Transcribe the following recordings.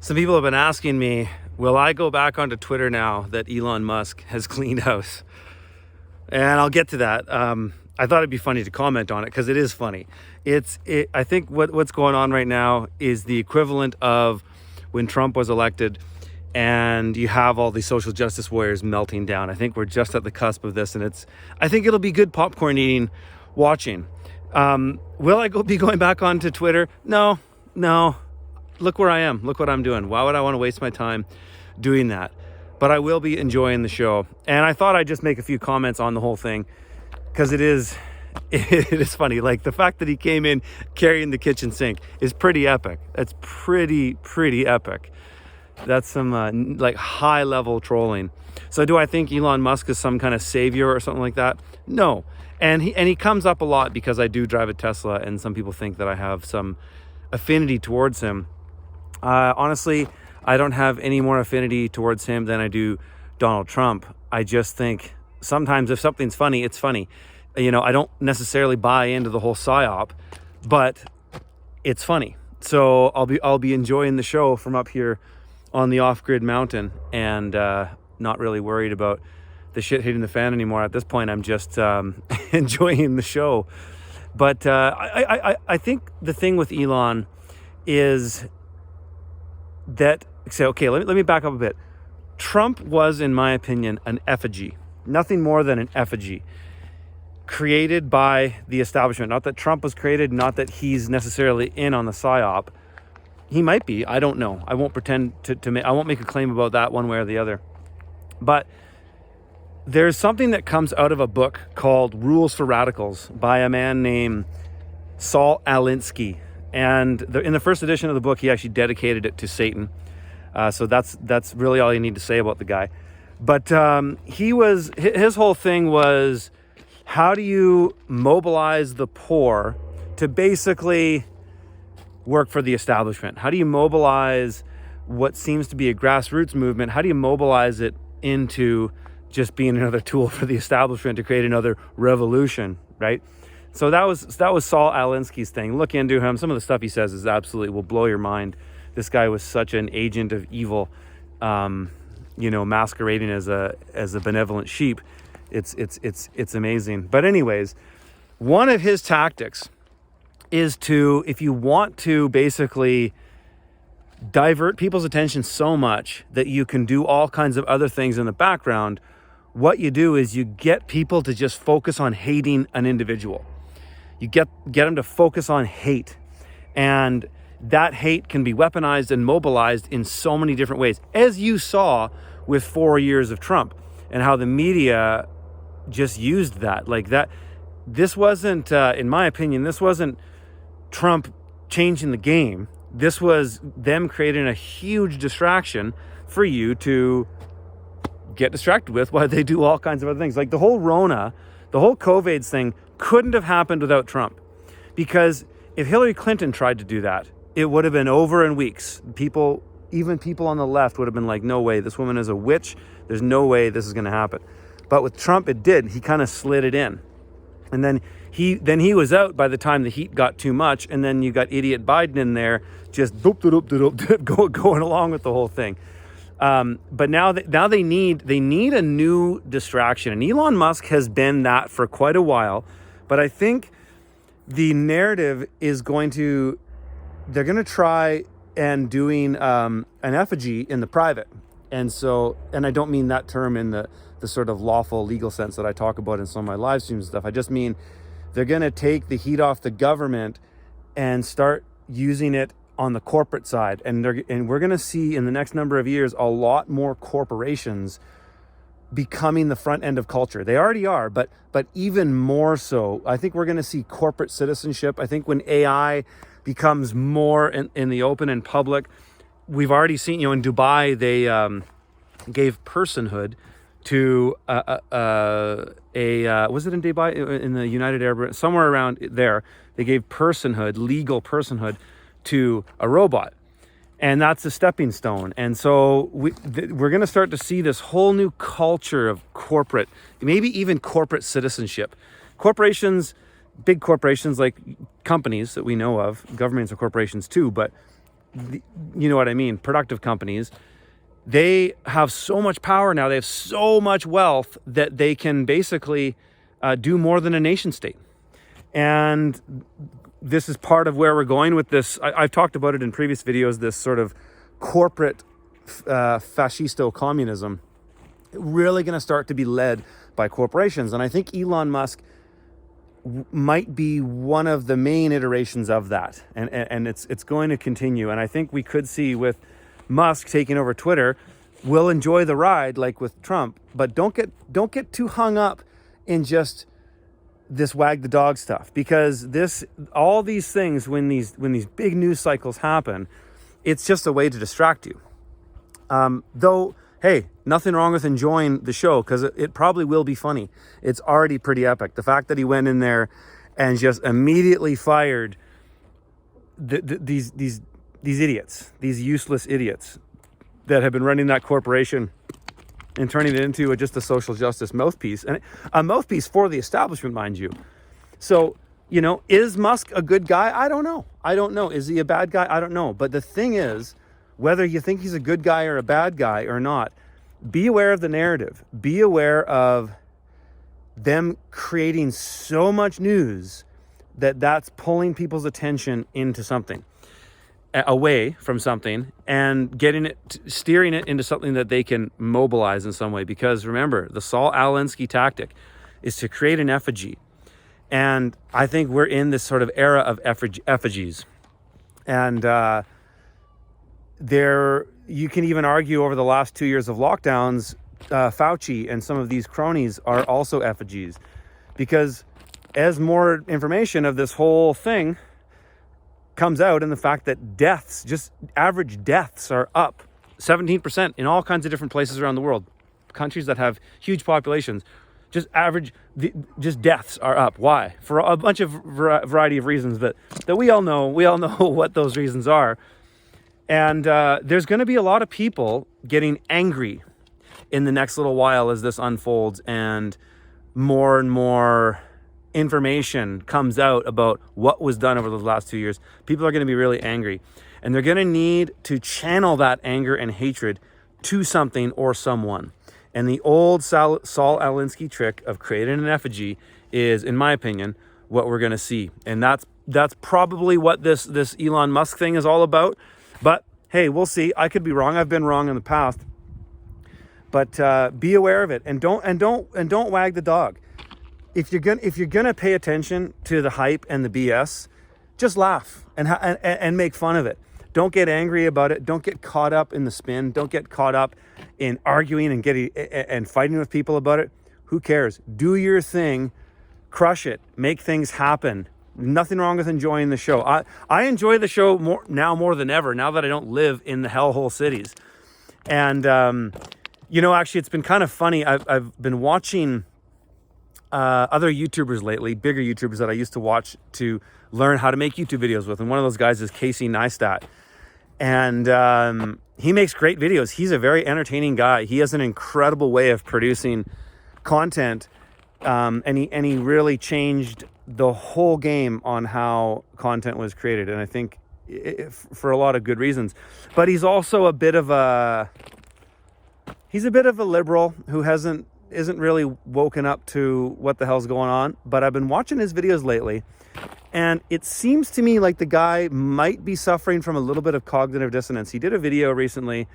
Some people have been asking me, will I go back onto Twitter now that Elon Musk has cleaned house? And I'll get to that. I thought it'd be funny to comment on it because it is funny. I think what's going on right now is the equivalent of when Trump was elected and you have all these social justice warriors melting down. I think we're just at the cusp of this, and I think it'll be good popcorn eating watching. Will I be going back onto Twitter? No. Look where I am. Look what I'm doing. Why would I want to waste my time doing that? But I will be enjoying the show. And I thought I'd just make a few comments on the whole thing because it is funny. Like the fact that he came in carrying the kitchen sink is pretty epic. That's pretty epic. That's some like high level trolling. So do I think Elon Musk is some kind of savior or something like that? No. And he comes up a lot because I do drive a Tesla, and some people think that I have some affinity towards him. Honestly, I don't have any more affinity towards him than I do Donald Trump. I just think sometimes if something's funny, it's funny. I don't necessarily buy into the whole psyop, but it's funny. So I'll be enjoying the show from up here on the off-grid mountain, and not really worried about the shit hitting the fan anymore. At this point, I'm just enjoying the show. But I think the thing with Elon is that, okay, let me back up a bit. Trump was, in my opinion, an effigy. Nothing more than an effigy created by the establishment. Not that Trump was created, not that he's necessarily in on the psyop. He might be, I don't know. I won't pretend I won't make a claim about that one way or the other. But there's something that comes out of a book called Rules for Radicals by a man named Saul Alinsky. And in the first edition of the book, he actually dedicated it to Satan. So that's really all you need to say about the guy. But his whole thing was, how do you mobilize the poor to basically work for the establishment? How do you mobilize what seems to be a grassroots movement? How do you mobilize it into just being another tool for the establishment to create another revolution, right? So that was Saul Alinsky's thing. Look into him. Some of the stuff he says is absolutely will blow your mind. This guy was such an agent of evil, masquerading as a benevolent sheep. It's amazing. But anyways, one of his tactics is to, if you want to basically divert people's attention so much that you can do all kinds of other things in the background, what you do is you get people to just focus on hating an individual. You get them to focus on hate. And that hate can be weaponized and mobilized in so many different ways, as you saw with 4 years of Trump and how the media just used that. Like that, this wasn't, in my opinion, this wasn't Trump changing the game. This was them creating a huge distraction for you to get distracted with while they do all kinds of other things. Like the whole COVID thing couldn't have happened without Trump. Because if Hillary Clinton tried to do that, it would have been over in weeks. Even people on the left would have been like, no way, this woman is a witch. There's no way this is going to happen. But with Trump, it did. He kind of slid it in. And then he was out by the time the heat got too much. And then you got idiot Biden in there just going along with the whole thing. But now they need a new distraction. And Elon Musk has been that for quite a while. But I think the narrative is they're going to try and doing an effigy in the private. And I don't mean that term in the sort of lawful legal sense that I talk about in some of my live streams and stuff. I just mean they're going to take the heat off the government and start using it on the corporate side. And we're going to see in the next number of years a lot more corporations becoming the front end of culture. They already are, but even more so. I think we're going to see corporate citizenship. I think when AI becomes more in the open and public, we've already seen, in Dubai, they gave personhood to was it in Dubai, in the United Arab, somewhere around there, they gave legal personhood to a robot. And that's a stepping stone. And so we're going to start to see this whole new culture of corporate, maybe even corporate citizenship. Corporations, big corporations like companies that we know of, governments are corporations too, but you know what I mean, productive companies, they have so much power now. They have so much wealth that they can basically do more than a nation state. And this is part of where we're going with this. I've talked about it in previous videos, this sort of corporate fascisto communism really going to start to be led by corporations. And I think Elon Musk might be one of the main iterations of that. And it's going to continue. And I think we could see with Musk taking over Twitter, we'll enjoy the ride like with Trump, but don't get too hung up in just this wag the dog stuff, because all these things, when these big news cycles happen, it's just a way to distract you. Though, hey, nothing wrong with enjoying the show, because it probably will be funny. It's already pretty epic. The fact that he went in there and just immediately fired these idiots, these useless idiots that have been running that corporation and turning it into just a social justice mouthpiece, and a mouthpiece for the establishment, mind you. So, is Musk a good guy? I don't know. Is he a bad guy? I don't know. But the thing is, whether you think he's a good guy or a bad guy or not, be aware of the narrative. Be aware of them creating so much news that's pulling people's attention into something, away from something, and steering it into something that they can mobilize in some way. Because remember, the Saul Alinsky tactic is to create an effigy. And I think we're in this sort of era of effigies. And you can even argue over the last 2 years of lockdowns, Fauci and some of these cronies are also effigies. Because as more information of this whole thing comes out, and the fact that deaths, just average deaths, are up 17% in all kinds of different places around the world, countries that have huge populations, just deaths are up. Why? For a bunch of variety of reasons that we all know. We all know what those reasons are. And there's going to be a lot of people getting angry in the next little while as this unfolds, and more information comes out about what was done over the last 2 years. People are going to be really angry, and they're going to need to channel that anger and hatred to something or someone. And the old Saul Alinsky trick of creating an effigy is, in my opinion, what we're going to see. And that's probably what this Elon Musk thing is all about. But hey, we'll see. I could be wrong. I've been wrong in the past. But be aware of it, and don't wag the dog. If you're gonna pay attention to the hype and the BS, just laugh and make fun of it. Don't get angry about it. Don't get caught up in the spin. Don't get caught up in arguing and fighting with people about it. Who cares? Do your thing, crush it, make things happen. Nothing wrong with enjoying the show. I enjoy the show more than ever, now that I don't live in the hellhole cities. And actually, it's been kind of funny. I've been watching other YouTubers lately, bigger YouTubers that I used to watch to learn how to make YouTube videos with. And one of those guys is Casey Neistat. And he makes great videos. He's a very entertaining guy. He has an incredible way of producing content. And he really changed the whole game on how content was created. And I think for a lot of good reasons. But he's also a bit of a liberal who isn't really woken up to what the hell's going on. But I've been watching his videos lately, and it seems to me like the guy might be suffering from a little bit of cognitive dissonance. He did a video recently.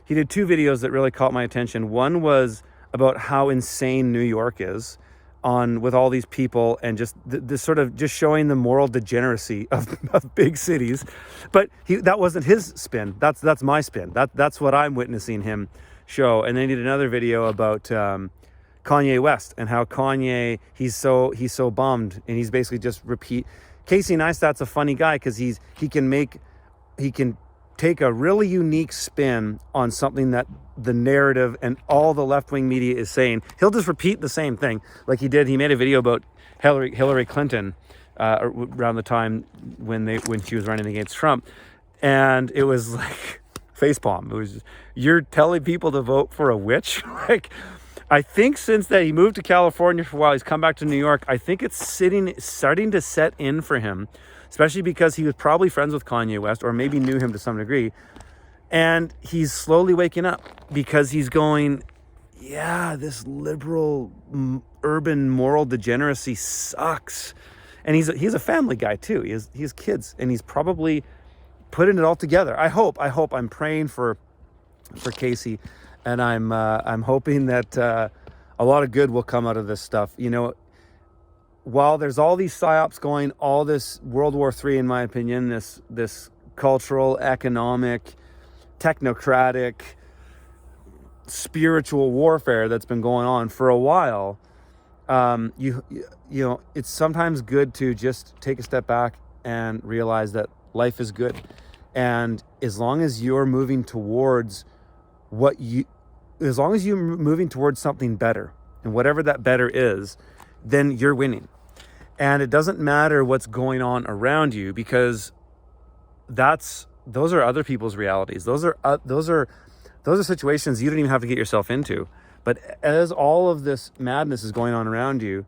He did two videos that really caught my attention. One was about how insane New York is with all these people, and just this sort of just showing the moral degeneracy of big cities. But that wasn't his spin. That's my spin. That's what I'm witnessing him show. And then he did another video about Kanye West and how Kanye, he's so bummed, and he's basically just Casey Neistat's a funny guy because he can take a really unique spin on something that the narrative and all the left-wing media is saying. He'll just repeat the same thing like he did. He made a video about Hillary Clinton around the time when she was running against Trump, and it was like facepalm. It was just, you're telling people to vote for a witch? Like, I think since that he moved to California for a while, he's come back to New York. I think it's starting to set in for him especially because he was probably friends with Kanye West or maybe knew him to some degree. And he's slowly waking up because he's going, yeah, this liberal urban moral degeneracy sucks. And he's a family guy too. He has kids, and he's probably putting it all together. I hope. I'm praying for Casey, and I'm hoping that a lot of good will come out of this stuff. You know, while there's all these psyops going, all this World War III, in my opinion, this cultural, economic, technocratic, spiritual warfare that's been going on for a while, you know, it's sometimes good to just take a step back and realize that life is good. And as long as you're moving towards moving towards something better, and whatever that better is, then you're winning. And it doesn't matter what's going on around you, because those are other people's realities. Those are situations you don't even have to get yourself into. But as all of this madness is going on around you,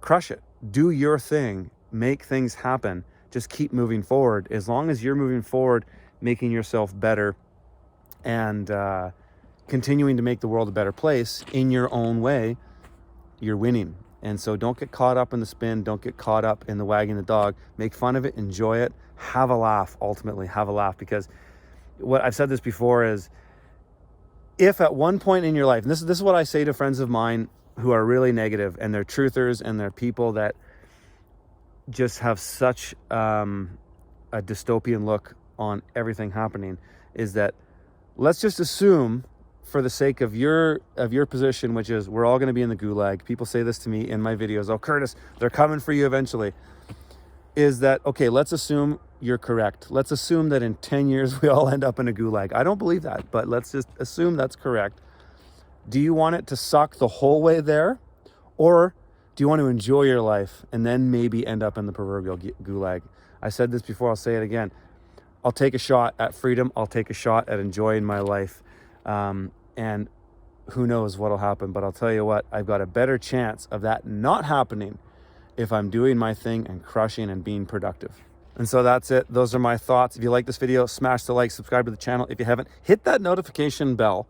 crush it. Do your thing. Make things happen. Just keep moving forward. As long as you're moving forward, making yourself better, and continuing to make the world a better place in your own way, you're winning. And so don't get caught up in the spin. Don't get caught up in the wagging the dog. Make fun of it. Enjoy it. Have a laugh. Ultimately, have a laugh. Because what I've said this before is, if at one point in your life, and this is what I say to friends of mine who are really negative, and they're truthers, and they're people that just have such a dystopian look on everything happening, is that let's just assume, for the sake of your position, which is we're all going to be in the gulag. People say this to me in my videos. Oh, Curtis, they're coming for you eventually. Is that, okay, let's assume you're correct. Let's assume that in 10 years we all end up in a gulag. I don't believe that, but let's just assume that's correct. Do you want it to suck the whole way there? Or do you want to enjoy your life and then maybe end up in the proverbial gulag? I said this before, I'll say it again. I'll take a shot at freedom. I'll take a shot at enjoying my life. And who knows what'll happen, but I'll tell you what, I've got a better chance of that not happening if I'm doing my thing and crushing and being productive. And so that's it. Those are my thoughts. If you like this video, smash the like, subscribe to the channel. If you haven't, hit that notification bell,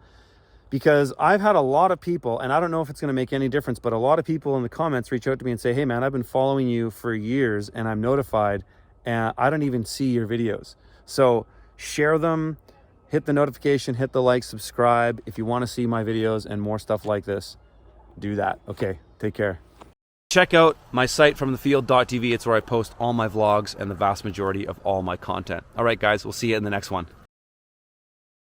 because I've had a lot of people, and I don't know if it's going to make any difference, but a lot of people in the comments reach out to me and say, hey man, I've been following you for years and I'm notified and I don't even see your videos. So share them, hit the notification, hit the like, subscribe. If you want to see my videos and more stuff like this, do that. Okay, take care. Check out my site, fromthefield.tv. It's where I post all my vlogs and the vast majority of all my content. All right, guys, we'll see you in the next one.